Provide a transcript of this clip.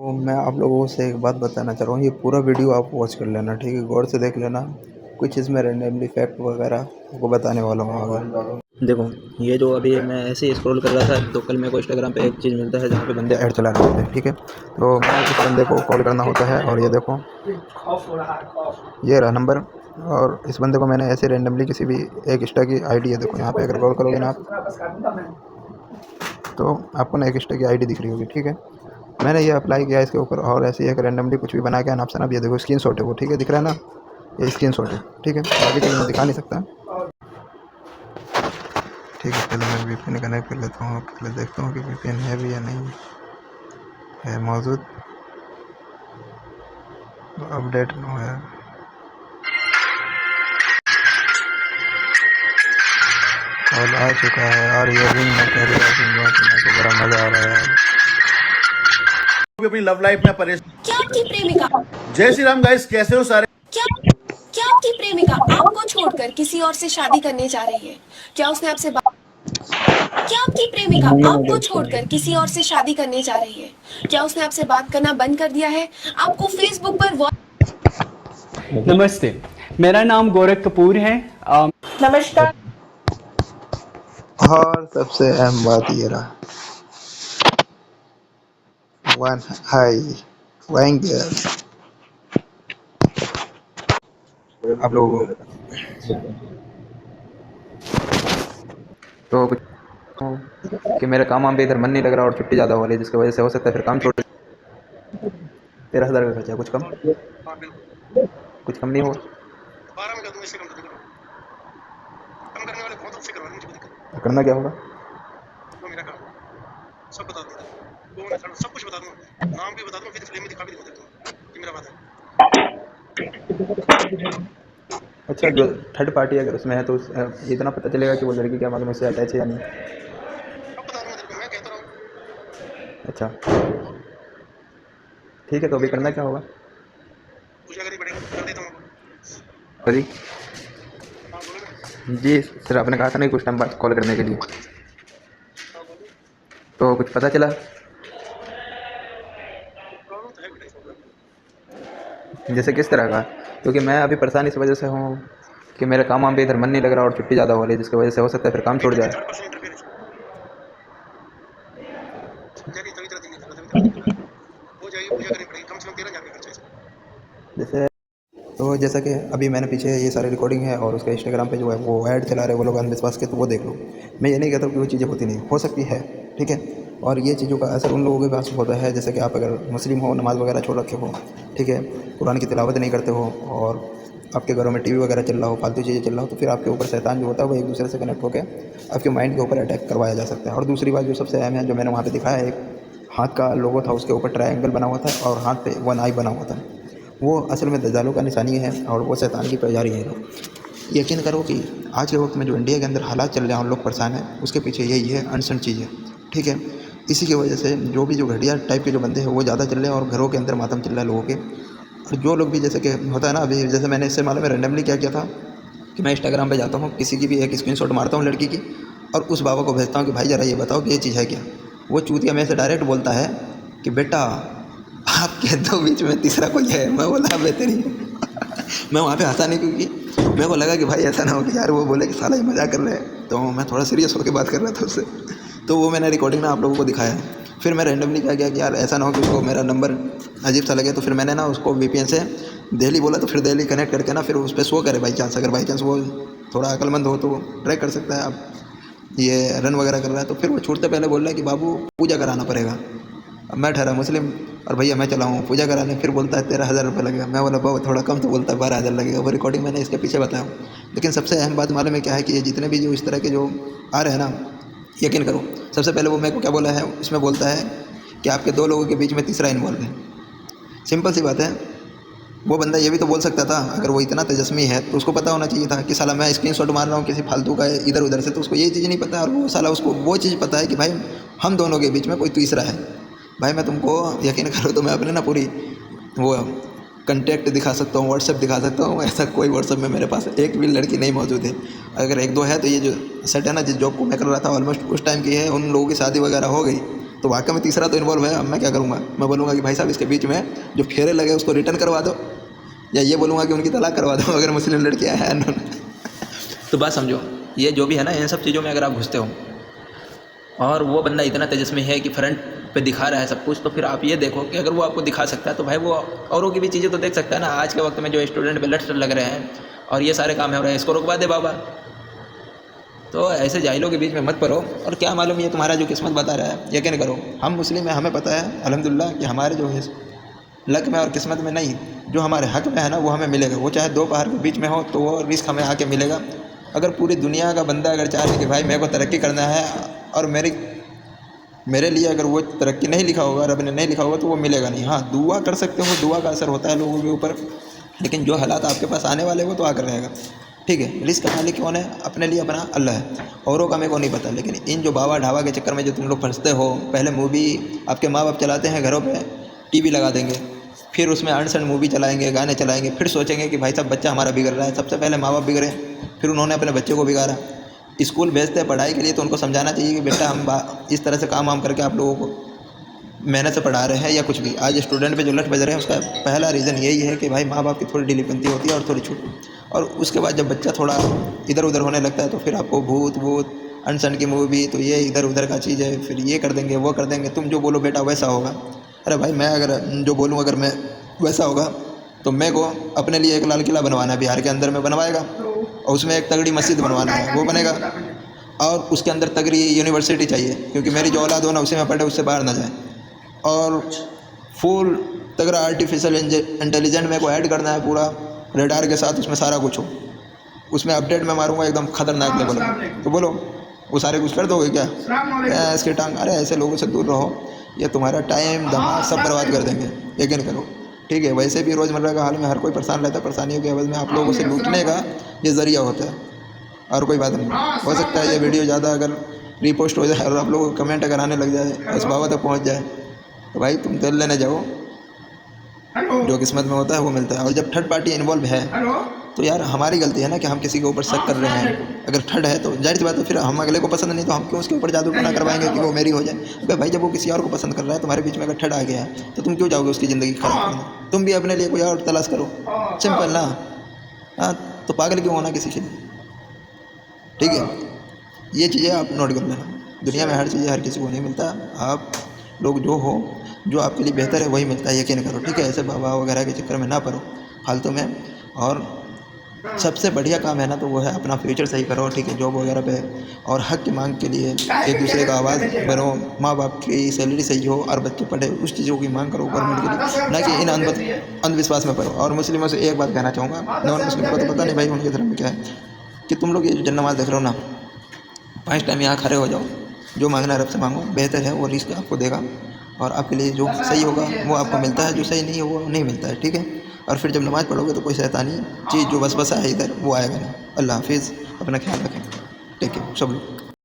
तो मैं आप लोगों से एक बात बताना चाह रहा हूँ, ये पूरा वीडियो आप वॉच कर लेना, ठीक है? गौर से देख लेना, कुछ इसमें रैंडमली फैक्ट वगैरह आपको बताने वाला हूँ अगर। देखो, ये जो अभी मैं ऐसे ही स्क्रॉल कर रहा था तो कल मेरे को इंस्टाग्राम पे एक चीज़ मिलता है जहाँ पे बंदे ऐड चला रहे होते हैं, ठीक है? तो मैं उस बंदे को कॉल करना होता है और ये देखो, ये रहा नंबर। और इस बंदे को मैंने ऐसे रैंडमली किसी भी एक इंस्टा की आईडी है, देखो यहाँ पे अगर कॉल करोगे ना आप, तो आपको ना एक इंस्टा की आईडी दिख रही होगी, ठीक है? मैंने ये अप्लाई किया इसके ऊपर और ऐसे ही एक रैंडमली कुछ भी बना के अनाप शनाप, ये देखो स्क्रीनशॉट है वो, ठीक है? दिख रहा है ना, ये स्क्रीनशॉट है, ठीक है? बाकी चीज़ मैं दिखा नहीं सकता, ठीक है? पहले मैं वीपीएन कनेक्ट कर लेता हूँ, पहले देखता हूँ कि वीपीएन है भी या नहीं है मौजूद, अपडेट नो है। कॉल आ चुका है और ये रिंग में कर रहा है, बड़ा मज़ा आ रहा है। अपनी लव लाइफ में परेशान। क्या आपकी प्रेमिका जय श्री राम गाइस, कैसे हो सारे? क्या क्या आपकी प्रेमिका आपको छोड़कर किसी और से शादी करने जा रही है? क्या उसने आपसे क्या आपकी प्रेमिका आपको छोड़कर किसी और से शादी करने जा रही है? क्या उसने आपसे बात करना बंद कर दिया है? आपको फेसबुक पर नमस्ते, मेरा नाम गोरख कपूर है। नमस्कार। और सबसे अहम बात ये रहा, वन हाई फ्लाइंग आप लोगों को तो कुछ कि मेरा काम वाम पे इधर मन नहीं लग रहा और छुट्टी ज़्यादा हो रही है, जिसकी वजह से हो सकता है फिर काम छोड़। 13,000 का खर्चा, कुछ कम नहीं हो? 12 में कर दूंगा, इससे कम तो कम करने वाले बहुत अच्छे करवा, मुझे कोई दिक्कत तो करना क्या होगा? नहीं। वो मेरा काम है, सब बता दूंगा, वो मैं सब कुछ बता दूंगा, नाम भी बता दूंगा, फिर फिल्म में दिखा भी दूंगा, ये मेरा बात है। अच्छा, जो थर्ड पार्टी अगर उसमें है तो इतना पता चलेगा कि वो लड़की क्या मालूम उससे अटैच है या नहीं? अब बता दूंगा तेरे को, मैं कहता रहा हूँ। अच्छा, ठीक है, तो अभी करना क्या होगा? पूजा करनी पड़ेगी, कर देता हूँ। सॉरी हाँ बोलो ना। जी सर, आपने कहा था नहीं कुछ टाइम बाद कॉल करने के लिए, हाँ बोलो। तो कुछ पता चला? प्रॉब्लम तो है बेटा, इसमें जैसे किस तरह का? क्योंकि मैं अभी परेशान इस वजह से हूँ कि मेरा काम वाम पे इधर मन नहीं लग रहा और छुट्टी ज़्यादा हो रही है, जिसकी वजह से हो सकता है फिर काम छूट जाए। थर्ड पर्सन इंटरफेरेंस जाएगी, तभी तेरा दिल नहीं करता, तभी तेरा दिल करता हो जाएगी, पूजा करनी पड़ेगी, कम से कम 13,000 का खर्चा है इसमें। जैसे तो जैसा कि अभी मैंने पीछे ये सारी रिकॉर्डिंग है और उसका इंस्टाग्राम पे जो है वो ऐड चला रहे वो लोग अंधविश्वास के, तो वो देख लो। मैं ये नहीं कहता कि वो चीज़ें होती नहीं, हो सकती है, ठीक है? और ये चीज़ों का असर उन लोगों के पास होता है जैसे कि आप अगर मुस्लिम हो, नमाज़ वगैरह छोड़ रखे हो, ठीक है, कुरान की तिलावत नहीं करते हो और आपके घरों में टीवी वगैरह चल रहा हो, फालतू चीज़ें चल रहा हो, तो फिर आपके ऊपर शैतान जो होता है वो एक दूसरे से कनेक्ट होकर आपके माइंड के ऊपर अटैक करवाया जा सकता है। और दूसरी बात जो सबसे अहम है, जो मैंने वहाँ पे दिखाया है, एक हाथ का लोगो था, उसके ऊपर ट्रायंगल बना हुआ था और हाथ पे वन आई बना हुआ था, वो असल में दज्जालों का निशानी है और वो शैतान की पुजारी है लोग। यकीन करो कि आज के वक्त में जो इंडिया के अंदर हालात चल रहे हैं और लोग परेशान हैं, उसके पीछे यही है, अनसन चीज़ है, ठीक है? इसी की वजह से जो घटिया टाइप के जो बंदे हैं वो ज़्यादा चल रहे हैं और घरों के अंदर मातम चल रहा है लोगों के। और जो लोग भी जैसे कि होता है ना, अभी जैसे मैंने इससे मालूम है रैंडमली क्या किया था कि मैं इंस्टाग्राम पे जाता हूँ, किसी की भी एक स्क्रीनशॉट मारता हूँ लड़की की और उस बाबा को भेजता हूँ कि भाई ज़रा ये बताओ कि ये चीज़ है क्या। वो चूतिया मेरे से डायरेक्ट बोलता है कि बेटा आपके दो बीच में तीसरा कोई है। मैं बोला बेहतरी मैं वहाँ पे हंसा नहीं, क्योंकि मेरे को लगा कि भाई ऐसा ना हो कि यार वो बोले कि साला ये मजाक कर रहे हैं, तो मैं थोड़ा सीरियस होकर बात कर रहा था उससे। तो वो मैंने रिकॉर्डिंग ना आप लोगों को दिखाया है। फिर मैं रैंडमली क्या किया कि यार ऐसा ना हो कि उसको मेरा नंबर अजीब सा लगे, तो फिर मैंने ना उसको वीपीएन से दिल्ली बोला, तो फिर दिल्ली कनेक्ट करके ना फिर उस पर शो करे बाई चांस, अगर बाई चांस वो थोड़ा अक्लमंद हो तो ट्राई कर सकता है। आप ये रन वगैरह कर रहा है तो फिर वो छूटते पहले बोल रहा है कि बाबू पूजा कराना पड़ेगा। अब मैं ठहरा मुस्लिम और भैया मैं चला हूँ पूजा कराने, फिर बोलता है 13,000 रुपये लगेगा। मैं बोला बाबू थोड़ा कम, तो बोलता है 12,000 लगेगा। वो रिकॉर्डिंग मैंने इसके पीछे बताया। लेकिन सबसे अहम बात मालूम है क्या है कि ये जितने भी जो इस तरह के जो आ रहे हैं ना, यकीन करो, सबसे पहले वो मेरे को क्या बोला है, उसमें बोलता है कि आपके दो लोगों के बीच में तीसरा इन्वॉल्व है। सिंपल सी बात है, वो बंदा ये भी तो बोल सकता था, अगर वो इतना तेजस्वी है तो उसको पता होना चाहिए था कि साला मैं स्क्रीनशॉट मार रहा हूँ किसी फालतू का इधर उधर से, तो उसको ये चीज़ नहीं पता है। और वो साला उसको वो चीज़ पता है कि भाई हम दोनों के बीच में कोई तीसरा है। भाई मैं तुमको यकीन करो तो मैं अपने ना पूरी वो कंटेक्ट दिखा सकता हूँ, व्हाट्सएप दिखा सकता हूँ, ऐसा कोई व्हाट्सएप में मेरे पास एक भी लड़की नहीं मौजूद है। अगर एक दो है तो ये जो सेट है ना, जिस जॉब को मैं कर रहा था ऑलमोस्ट उस टाइम की है, उन लोगों की शादी वगैरह हो गई तो वाकई में तीसरा तो इन्वॉल्व है। अब मैं क्या करूँगा? मैं बोलूँगा कि भाई साहब इसके बीच में जो फेरे लगे उसको रिटर्न करवा दो, या ये बोलूँगा कि उनकी तलाक करवा दो अगर मुस्लिम लड़कियाँ हैं। तो बात समझो, ये जो भी है ना, इन सब चीज़ों में अगर आप घुसते हो और वो बंदा इतना तेजस्वी है कि फ्रंट पे दिखा रहा है सब कुछ, तो फिर आप ये देखो कि अगर वो आपको दिखा सकता है तो भाई वो औरों की भी चीज़ें तो देख सकता है ना। आज के वक्त में जो स्टूडेंट पे लट लग रहे हैं और ये सारे काम हो रहे हैं, इसको रुकवा दे बाबा। तो ऐसे जाहिलों के बीच में मत पड़ो। और क्या मालूम ये तुम्हारा जो किस्मत बता रहा है, यकीन करो हम मुस्लिम हैं, हमें पता है अल्हम्दुलिल्लाह कि हमारे जो है लक में और किस्मत में नहीं, जो हमारे हक में है ना वो हमें मिलेगा। वो चाहे दो पहाड़ के बीच में हो तो वो रिस्क हमें आके मिलेगा। अगर पूरी दुनिया का बंदा अगर चाहे कि भाई मेरे को तरक्की करना है और मेरे लिए अगर वो तरक्की नहीं लिखा होगा, रब ने नहीं लिखा होगा, तो वो मिलेगा नहीं। हाँ, दुआ कर सकते हो, दुआ का असर होता है लोगों के ऊपर, लेकिन जो हालात आपके पास आने वाले वो तो आकर रहेगा। ठीक है, रिस्क का मालिक कौन है? अपने लिए अपना अल्लाह है, औरों का मेरे को नहीं पता। लेकिन इन जो बाबा ढाबा के चक्कर में जो तुम लोग फंसते हो, पहले मूवी आपके माँ बाप चलाते हैं घरों पे, टीवी लगा देंगे, फिर उसमें अनसन मूवी चलाएंगे, गाने चलाएंगे, फिर सोचेंगे कि भाई साहब बच्चा हमारा बिगड़ रहा है। सबसे पहले माँ बाप बिगड़े, फिर उन्होंने अपने बच्चे को बिगाड़ा। स्कूल भेजते हैं पढ़ाई के लिए तो उनको समझाना चाहिए कि बेटा हम इस तरह से काम वाम करके आप लोगों को मेहनत से पढ़ा रहे हैं या कुछ भी। आज स्टूडेंट पे जो लट बज रहे हैं उसका पहला रीज़न यही है कि भाई माँ बाप की थोड़ी ढीलीपंथी होती है और थोड़ी छूट। और उसके बाद जब बच्चा थोड़ा इधर उधर होने लगता है तो फिर आपको भूत अनसन की मूवी, तो ये इधर उधर का चीज़ है, फिर ये कर देंगे वो कर देंगे, तुम जो बोलो बेटा वैसा होगा। अरे भाई मैं अगर जो बोलूँ अगर मैं वैसा होगा तो मेरे को अपने लिए एक लाल किला बनवाना है बिहार के अंदर में, बनवाएगा, और उसमें एक तगड़ी मस्जिद बनवाना है, वो बनेगा, और उसके अंदर तगड़ी यूनिवर्सिटी चाहिए क्योंकि मेरी जो औलाद हो ना उसी में पढ़े, उससे बाहर ना जाए, और फुल तगड़ा आर्टिफिशियल इंटेलिजेंट मेरे को ऐड करना है पूरा रेडार के साथ, उसमें सारा कुछ हो, उसमें अपडेट मैं मारूंगा एकदम खतरनाक लेवल में। तो बोलो वो सारे कुछ कर दोगे क्या? इसके टांग, अरे ऐसे लोगों से दूर रहो, ये तुम्हारा टाइम दिमाग सब बर्बाद कर देंगे, यकीन करो। ठीक है, वैसे भी रोज़मर्रा का हाल में हर कोई परेशान रहता है, परेशानियों के एवज में आप लोगों से लूटने का ये ज़रिया होता है, और कोई बात नहीं। हो सकता है ये वीडियो ज़्यादा अगर रीपोस्ट हो जाए और आप लोगों को कमेंट अगर आने लग जाए, इस बाबा तक पहुँच जाए, तो भाई तुम तेल लेने जाओ, जो किस्मत में होता है वो मिलता है। और जब थर्ड पार्टी इन्वॉल्व है तो यार हमारी गलती है ना कि हम किसी के ऊपर शक कर रहे हैं। अगर थर्ड है तो जाहिर सी बात है फिर हम अगले को पसंद नहीं तो हम क्यों उसके ऊपर जादू टोना करवाएंगे कि वो मेरी हो जाए। अबे भाई जब वो किसी और को पसंद कर रहा है, तुम्हारे बीच में अगर थर्ड आ गया है तो तुम क्यों जाओगे उसकी ज़िंदगी खराब करने? तुम भी अपने लिए कोई और तलाश करो, सिंपल ना। हाँ, तो पागल क्यों होना किसी के लिए? ठीक है, ये चीज़ें आप नोट कर लेना। दुनिया में हर चीज़ हर किसी को नहीं मिलता, आप लोग जो हो, जो आपके लिए बेहतर है वही मिलता है, यकीन करो। ठीक है, ऐसे बाबा वगैरह के चक्कर में ना पड़ो फालतू में। और सबसे बढ़िया काम है ना तो वो है अपना फ्यूचर सही करो। ठीक है, जॉब वगैरह पे और हक की मांग के लिए एक दूसरे का आवाज़ बनो, माँ बाप की सैलरी सही हो और बच्चे पढ़े, उस चीज़ों की मांग करो गवर्नमेंट के लिए, ना कि इन अंधविश्वास में पढ़ो। और मुस्लिमों से एक बात कहना चाहूँगा, नॉन मुस्लिम को तो पता नहीं भाई उनके धर्म में क्या है, कि तुम लोग ये जो नमाज़ देख रहे हो ना, 5 टाइम यहाँ खड़े हो जाओ, जो मांगना रब से मांगो, बेहतर है, वो रिस्क आपको देगा और आपके लिए जो सही होगा वो आपको मिलता है, जो सही नहीं है वो नहीं मिलता है। ठीक है, और फिर जब नमाज़ पढ़ोगे तो कोई शैतानी चीज़ जो बस है इधर वो आएगा नहीं। अल्लाह हाफिज़, अपना ख्याल रखें। ठीक है सब लोग।